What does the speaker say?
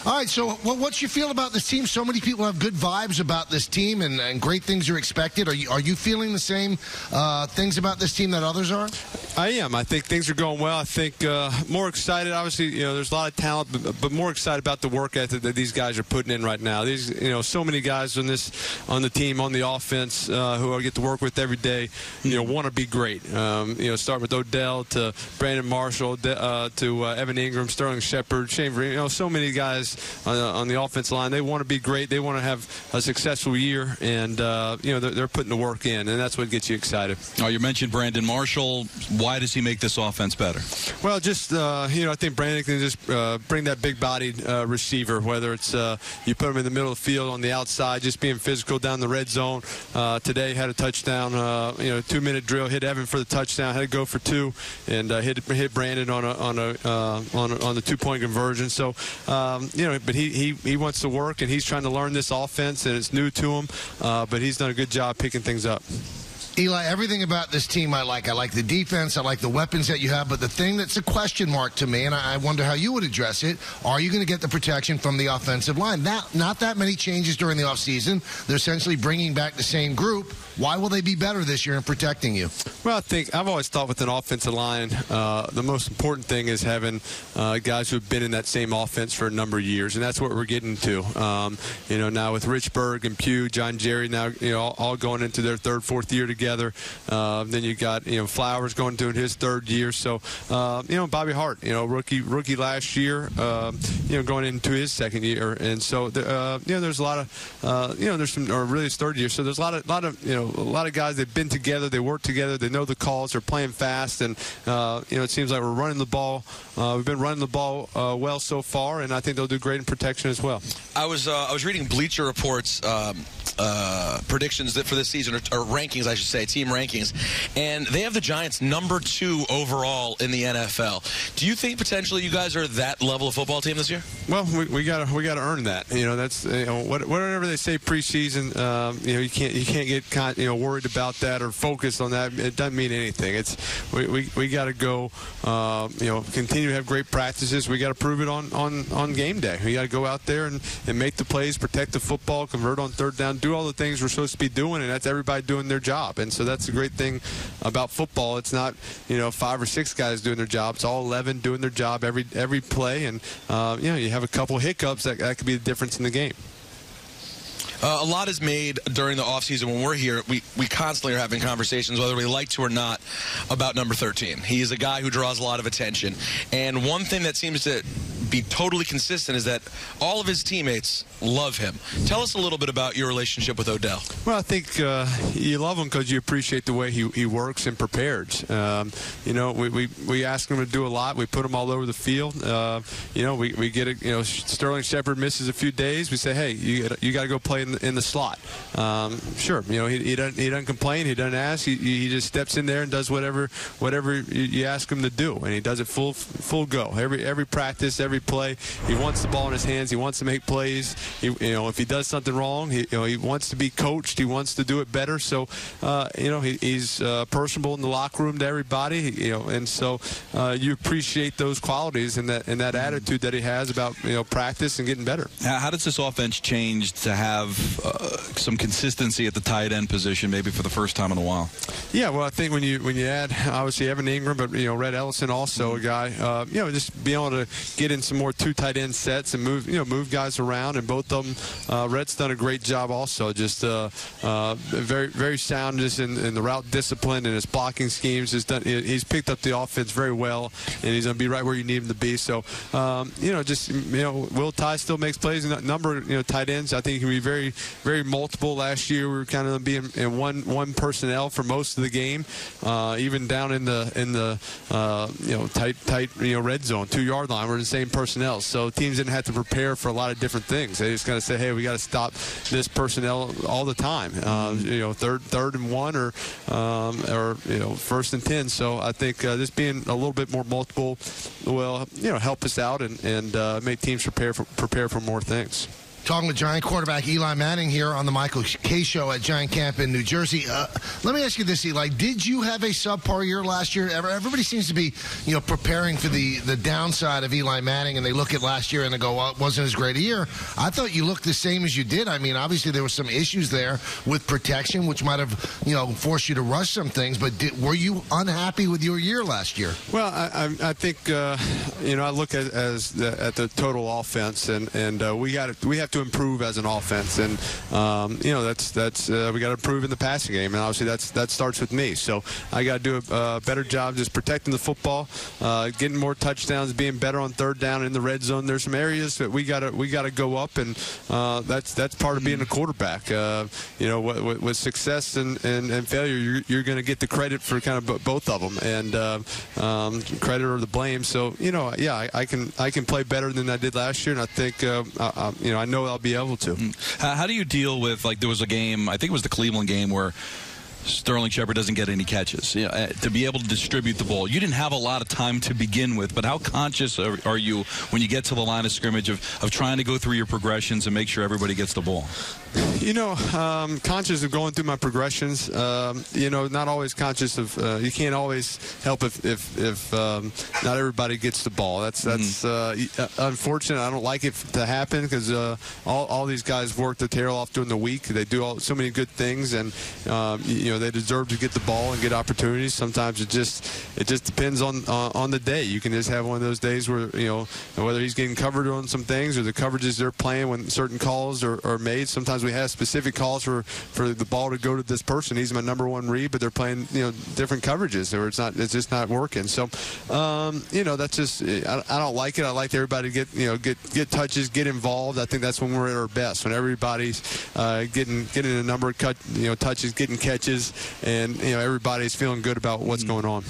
All right, so what's your feel about this team? So many people have good vibes about this team, and great things are expected. Are you feeling the same things about this team that others are? I am. I think things are going well. I think more excited. Obviously, there's a lot of talent, but more excited about the work ethic that these guys are putting in right now. These, so many guys on the team, on the offense, who I get to work with every day, want to be great. Start with Odell to Brandon Marshall to Evan Ingram, Sterling Shepard, Shane Vereen. So many guys on the offensive line. They want to be great. They want to have a successful year, and they're putting the work in, and that's what gets you excited. Oh, you mentioned Brandon Marshall. Why does he make this offense better? Well, just I think Brandon can just bring that big-bodied receiver. Whether it's you put him in the middle of the field on the outside, just being physical down the red zone. Today had a touchdown. 2-minute drill, hit Evan for the touchdown. Had to go for 2, and hit Brandon on the 2-point conversion. So but he wants to work, and he's trying to learn this offense, and it's new to him. But he's done a good job picking things up. Eli, everything about this team I like. I like the defense. I like the weapons that you have. But the thing that's a question mark to me, and I wonder how you would address it, are you going to get the protection from the offensive line? Not that many changes during the offseason. They're essentially bringing back the same group. Why will they be better this year in protecting you? Well, I've always thought with an offensive line, the most important thing is having guys who have been in that same offense for a number of years, and that's what we're getting to. Now with Richburg and Pugh, John Jerry, now all going into their third, fourth year together. Then you got Flowers going to his third year. So Bobby Hart, rookie last year, going into his second year, and so there's a lot of there's some, or really his third year. So there's a lot of guys that've been together, they work together, they know the calls, they're playing fast, and it seems like we're running the ball. We've been running the ball well so far, and I think they'll do great in protection as well. I was reading Bleacher Report's predictions for this season, or rankings, I should say, team rankings, and they have the Giants number 2 overall in the NFL. Do you think potentially you guys are that level of football team this year? Well, we gotta earn that. That's whatever they say preseason. You can't get worried about that or focused on that. It doesn't mean anything. It's we got to go. Continue to have great practices. We got to prove it on game day. We got to go out there and make the plays, protect the football, convert on third down, do all the things we're supposed to be doing, and that's everybody doing their job. And so that's the great thing about football. It's not 5 or 6 guys doing their job. It's all 11 doing their job every play, and you have a couple hiccups that could be the difference in the game. A lot is made during the offseason. When we're here, we constantly are having conversations, whether we like to or not, about number 13. He is a guy who draws a lot of attention. And one thing that seems to be totally consistent is that all of his teammates love him. Tell us a little bit about your relationship with Odell. Well, I think you love him because you appreciate the way he works and prepares. We ask him to do a lot. We put him all over the field. We get it. Sterling Shepard misses a few days. We say, hey, you got to go play in the slot. Sure. He doesn't complain. He doesn't ask. He just steps in there and does whatever you ask him to do, and he does it full go. Every practice, every play, he wants the ball in his hands. He wants to make plays. If he does something wrong, he wants to be coached. He wants to do it better. So, he's personable in the locker room to everybody. And so you appreciate those qualities and that attitude that he has about practice and getting better. How does this offense change to have some consistency at the tight end position, maybe for the first time in a while? Yeah, well, I think when you add obviously Evan Ingram, but Red Ellison also a guy, just being able to get in some more 2 tight end sets and move guys around, and both of them, Red's done a great job also, just very, very sound just in the route discipline and his blocking schemes. He's picked up the offense very well, and he's going to be right where you need him to be. So, Will Tye still makes plays in a number of tight ends. I think he can be very, very multiple. Last year we were kind of being in one personnel for most of the game, even down in the tight red zone, 2-yard line. We're in the same personnel, so teams didn't have to prepare for a lot of different things. They just got to say, hey, we got to stop this personnel all the time. Third and 1 or first and 10. So I think this being a little bit more multiple will help us out and make teams prepare for more things. Talking with Giant quarterback Eli Manning here on the Michael K. Show at Giant Camp in New Jersey. Let me ask you this, Eli. Did you have a subpar year last year? Everybody seems to be, preparing for the downside of Eli Manning, and they look at last year and they go, well, it wasn't as great a year. I thought you looked the same as you did. I mean, obviously there were some issues there with protection, which might have, forced you to rush some things. But were you unhappy with your year last year? Well, I think, I look at the total offense, and we have to improve as an offense, and that's we got to improve in the passing game, and obviously that starts with me. So I got to do a better job just protecting the football, getting more touchdowns, being better on third down in the red zone. There's some areas that we got to go up, and that's part of being a quarterback. With success and failure, you're going to get the credit for kind of both of them, and credit or the blame. So I can play better than I did last year, and I think I know I'll be able to. How do you deal with, like, there was a game, I think it was the Cleveland game, where Sterling Shepard doesn't get any catches to be able to distribute the ball? You didn't have a lot of time to begin with, but how conscious are you when you get to the line of scrimmage of trying to go through your progressions and make sure everybody gets the ball? Conscious of going through my progressions. Not always conscious of. You can't always help if not everybody gets the ball. That's unfortunate. I don't like it to happen because all these guys work their tail off during the week. They do so many good things, and they deserve to get the ball and get opportunities. Sometimes it just depends on the day. You can just have one of those days where whether he's getting covered on some things or the coverages they're playing when certain calls are made. Sometimes we have specific calls for the ball to go to this person. He's my number one read, but they're playing different coverages, or it's just not working. So that's just I don't like it. I like everybody to get touches, get involved. I think that's when we're at our best, when everybody's getting a number of touches, getting catches, and everybody's feeling good about what's going on.